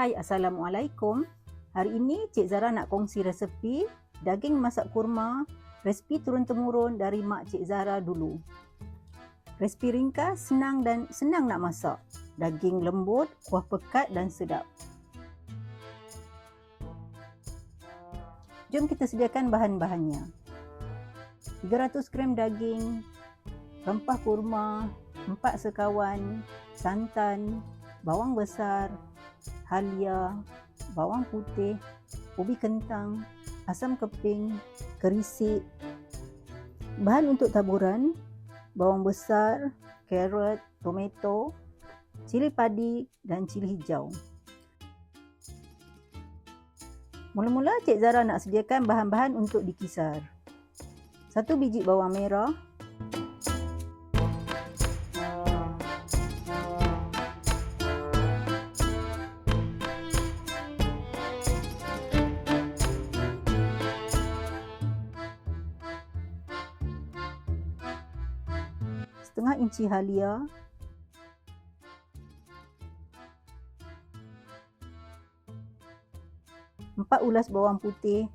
Hai, Assalamualaikum. Hari ini Cik Zara nak kongsi resepi daging masak kurma, resepi turun-temurun dari mak Cik Zara dulu. Resepi ringkas, senang nak masak. Daging lembut, kuah pekat dan sedap. Jom kita sediakan bahan-bahannya. 300 gram daging, rempah kurma, 4 sekawan, santan, bawang besar, halia, bawang putih, ubi kentang, asam keping, kerisik. Bahan untuk taburan: bawang besar, carrot, tomato, cili padi dan cili hijau. Mula-mula Cik Zara nak sediakan bahan-bahan untuk dikisar. 1 biji bawang merah, setengah inci halia, 4 ulas bawang putih,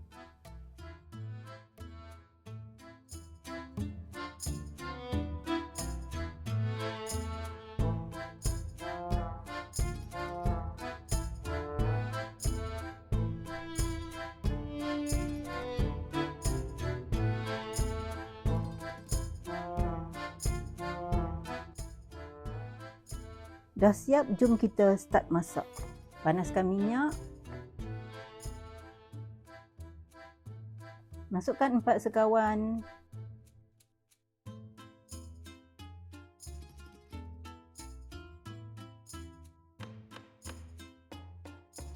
dah siap, jom kita start masak. Panaskan minyak. Masukkan 4 sekawan.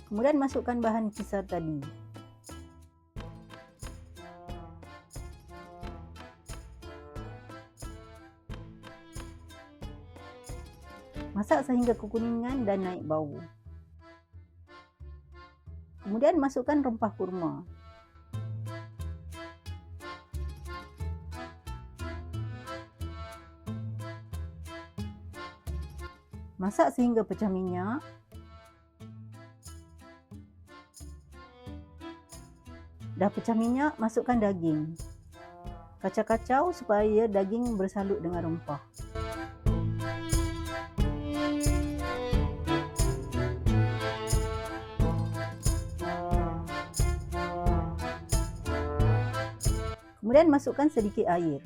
Kemudian masukkan bahan kisar tadi. Masak sehingga kekuningan dan naik bau. Kemudian masukkan rempah kurma. Masak sehingga pecah minyak. Dah pecah minyak, masukkan daging. Kacau-kacau supaya daging bersalut dengan rempah. Kemudian masukkan sedikit air.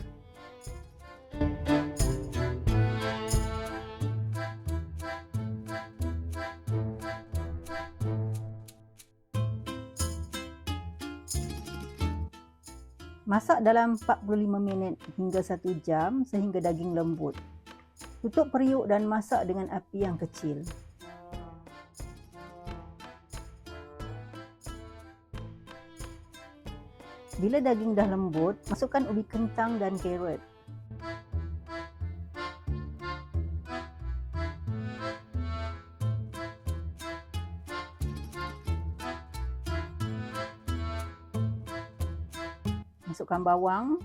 Masak dalam 45 minit hingga 1 jam sehingga daging lembut. Tutup periuk dan masak dengan api yang kecil. Bila daging dah lembut, masukkan ubi kentang dan carrot. Masukkan bawang.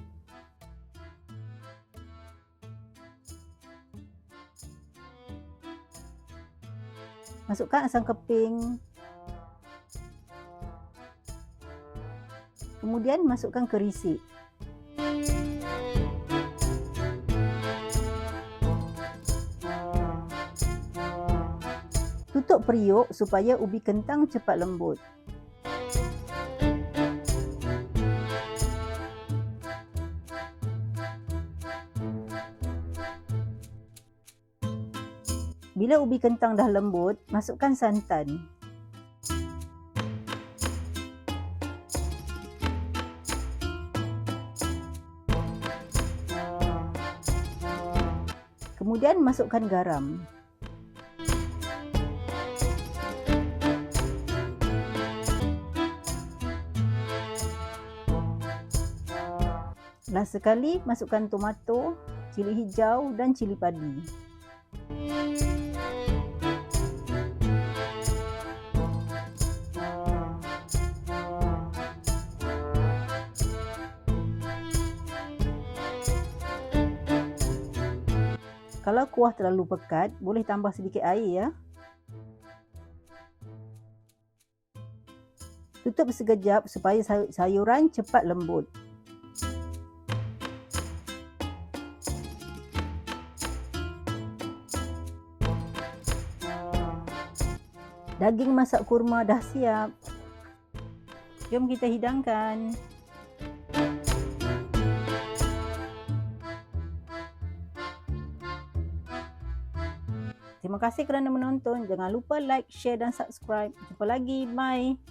Masukkan asam keping. Kemudian masukkan kerisik. Tutup periuk supaya ubi kentang cepat lembut. Bila ubi kentang dah lembut, masukkan santan. Kemudian masukkan garam. Last sekali, masukkan tomato, cili hijau dan cili padi. Kalau kuah terlalu pekat, boleh tambah sedikit air ya. Tutup sekejap supaya sayuran cepat lembut. Daging masak kurma dah siap. Jom kita hidangkan. Terima kasih kerana menonton. Jangan lupa like, share dan subscribe. Jumpa lagi. Bye.